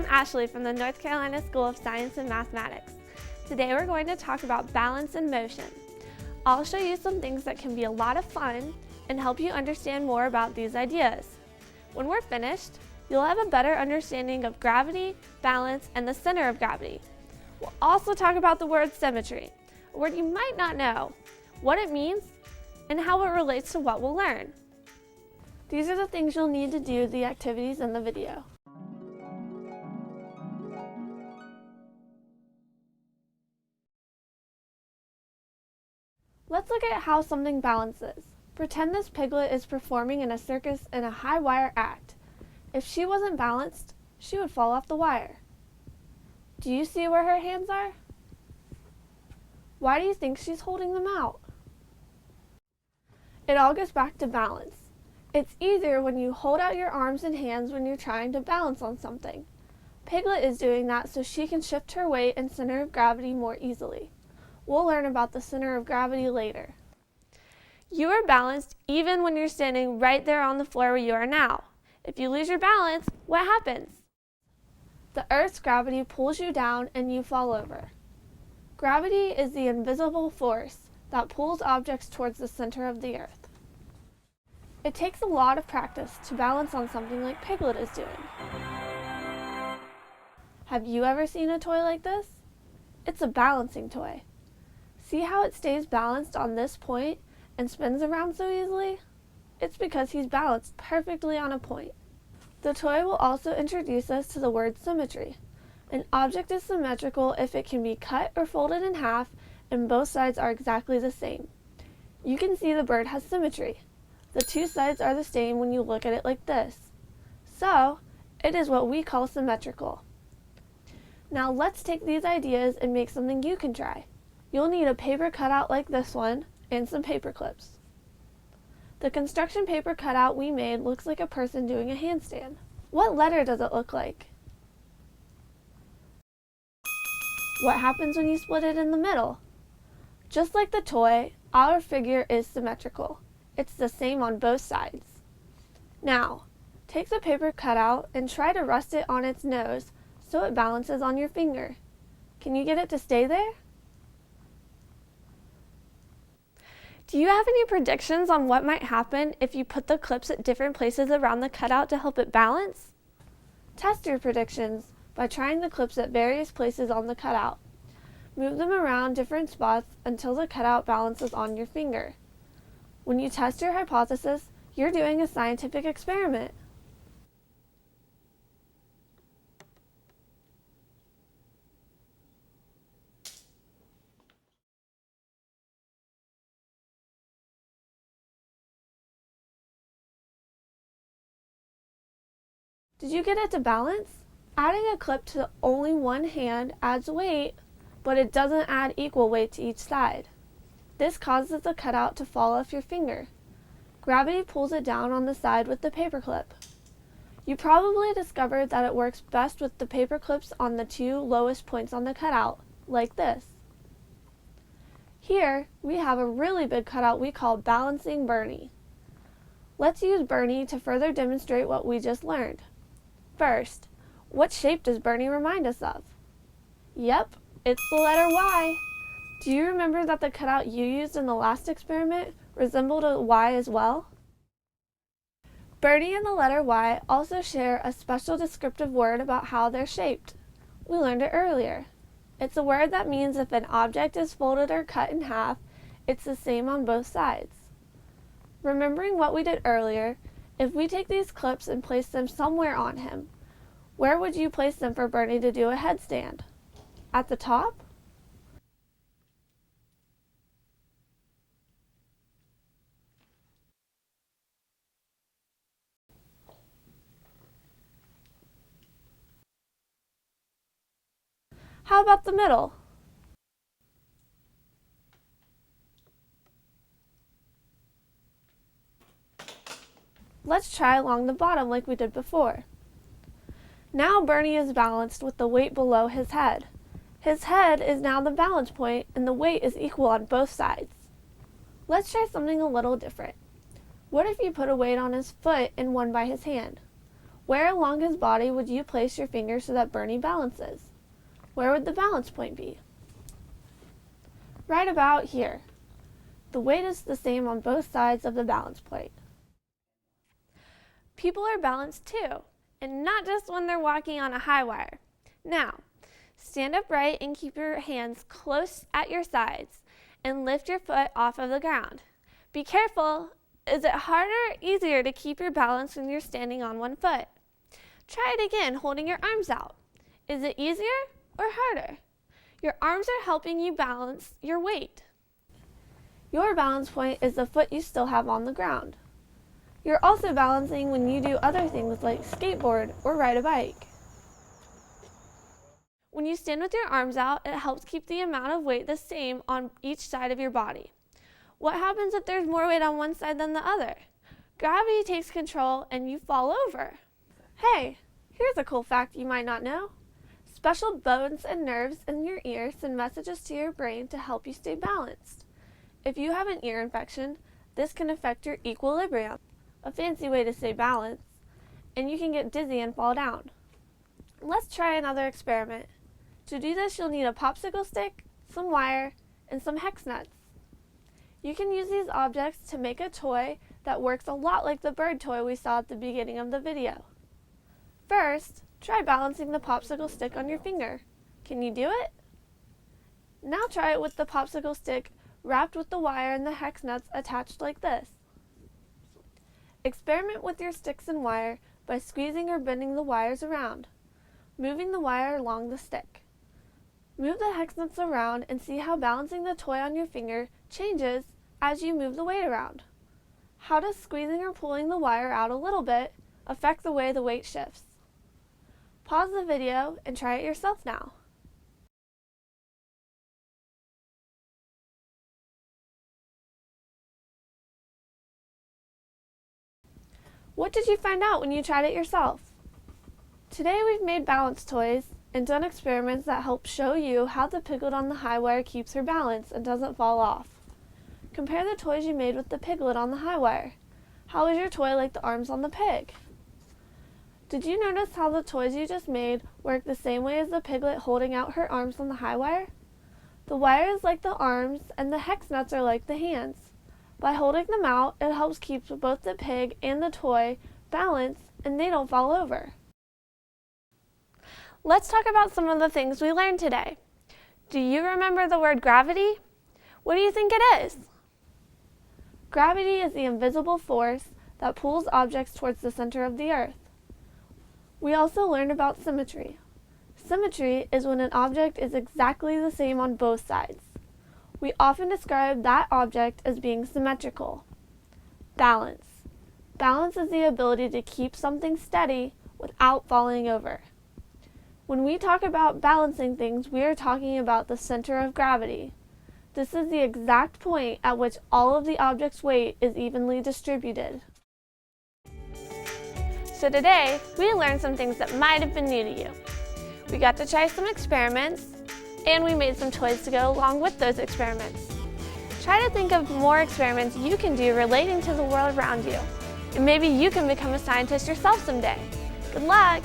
Ashley from the North Carolina School of Science and Mathematics. Today we're going to talk about balance and motion. I'll show you some things that can be a lot of fun and help you understand more about these ideas. When we're finished, you'll have a better understanding of gravity, balance, and the center of gravity. We'll also talk about the word symmetry, a word you might not know, what it means, and how it relates to what we'll learn. These are the things you'll need to do the activities in the video. Let's look at how something balances. Pretend this piglet is performing in a circus in a high wire act. If she wasn't balanced, she would fall off the wire. Do you see where her hands are? Why do you think she's holding them out? It all goes back to balance. It's easier when you hold out your arms and hands when you're trying to balance on something. Piglet is doing that so she can shift her weight and center of gravity more easily. We'll learn about the center of gravity later. You are balanced even when you're standing right there on the floor where you are now. If you lose your balance, what happens? The Earth's gravity pulls you down and you fall over. Gravity is the invisible force that pulls objects towards the center of the Earth. It takes a lot of practice to balance on something like Piglet is doing. Have you ever seen a toy like this? It's a balancing toy. See how it stays balanced on this point and spins around so easily? It's because he's balanced perfectly on a point. The toy will also introduce us to the word symmetry. An object is symmetrical if it can be cut or folded in half and both sides are exactly the same. You can see the bird has symmetry. The two sides are the same when you look at it like this. So, it is what we call symmetrical. Now let's take these ideas and make something you can try. You'll need a paper cutout like this one and some paper clips. The construction paper cutout we made looks like a person doing a handstand. What letter does it look like? What happens when you split it in the middle? Just like the toy, our figure is symmetrical. It's the same on both sides. Now, take the paper cutout and try to rest it on its nose so it balances on your finger. Can you get it to stay there? Do you have any predictions on what might happen if you put the clips at different places around the cutout to help it balance? Test your predictions by trying the clips at various places on the cutout. Move them around different spots until the cutout balances on your finger. When you test your hypothesis, you're doing a scientific experiment. Did you get it to balance? Adding a clip to only one hand adds weight, but it doesn't add equal weight to each side. This causes the cutout to fall off your finger. Gravity pulls it down on the side with the paper clip. You probably discovered that it works best with the paper clips on the two lowest points on the cutout, like this. Here, we have a really big cutout we call Balancing Bernie. Let's use Bernie to further demonstrate what we just learned. First, what shape does Bernie remind us of? Yep, it's the letter Y. Do you remember that the cutout you used in the last experiment resembled a Y as well? Bernie and the letter Y also share a special descriptive word about how they're shaped. We learned it earlier. It's a word that means if an object is folded or cut in half, it's the same on both sides. Remembering what we did earlier, if we take these clips and place them somewhere on him, where would you place them for Bernie to do a headstand? At the top? How about the middle? Let's try along the bottom like we did before. Now Bernie is balanced with the weight below his head. His head is now the balance point and the weight is equal on both sides. Let's try something a little different. What if you put a weight on his foot and one by his hand? Where along his body would you place your finger so that Bernie balances? Where would the balance point be? Right about here. The weight is the same on both sides of the balance plate. People are balanced too, and not just when they're walking on a high wire. Now, stand upright and keep your hands close at your sides and lift your foot off of the ground. Be careful. Is it harder or easier to keep your balance when you're standing on one foot? Try it again, holding your arms out. Is it easier or harder? Your arms are helping you balance your weight. Your balance point is the foot you still have on the ground. You're also balancing when you do other things like skateboard or ride a bike. When you stand with your arms out, it helps keep the amount of weight the same on each side of your body. What happens if there's more weight on one side than the other? Gravity takes control and you fall over. Hey, here's a cool fact you might not know. Special bones and nerves in your ear send messages to your brain to help you stay balanced. If you have an ear infection, this can affect your equilibrium, a fancy way to say balance, and you can get dizzy and fall down. Let's try another experiment. To do this, you'll need a popsicle stick, some wire, and some hex nuts. You can use these objects to make a toy that works a lot like the bird toy we saw at the beginning of the video. First, try balancing the popsicle stick on your finger. Can you do it? Now try it with the popsicle stick wrapped with the wire and the hex nuts attached like this. Experiment with your sticks and wire by squeezing or bending the wires around, moving the wire along the stick. Move the hex nuts around and see how balancing the toy on your finger changes as you move the weight around. How does squeezing or pulling the wire out a little bit affect the way the weight shifts? Pause the video and try it yourself now. What did you find out when you tried it yourself? Today we've made balance toys and done experiments that help show you how the piglet on the high wire keeps her balance and doesn't fall off. Compare the toys you made with the piglet on the high wire. How is your toy like the arms on the pig? Did you notice how the toys you just made work the same way as the piglet holding out her arms on the high wire? The wire is like the arms and the hex nuts are like the hands. By holding them out, it helps keep both the pig and the toy balanced and they don't fall over. Let's talk about some of the things we learned today. Do you remember the word gravity? What do you think it is? Gravity is the invisible force that pulls objects towards the center of the earth. We also learned about symmetry. Symmetry is when an object is exactly the same on both sides. We often describe that object as being symmetrical. Balance. Balance is the ability to keep something steady without falling over. When we talk about balancing things, we are talking about the center of gravity. This is the exact point at which all of the object's weight is evenly distributed. So today, we learned some things that might have been new to you. We got to try some experiments, and we made some toys to go along with those experiments. Try to think of more experiments you can do relating to the world around you, and maybe you can become a scientist yourself someday. Good luck!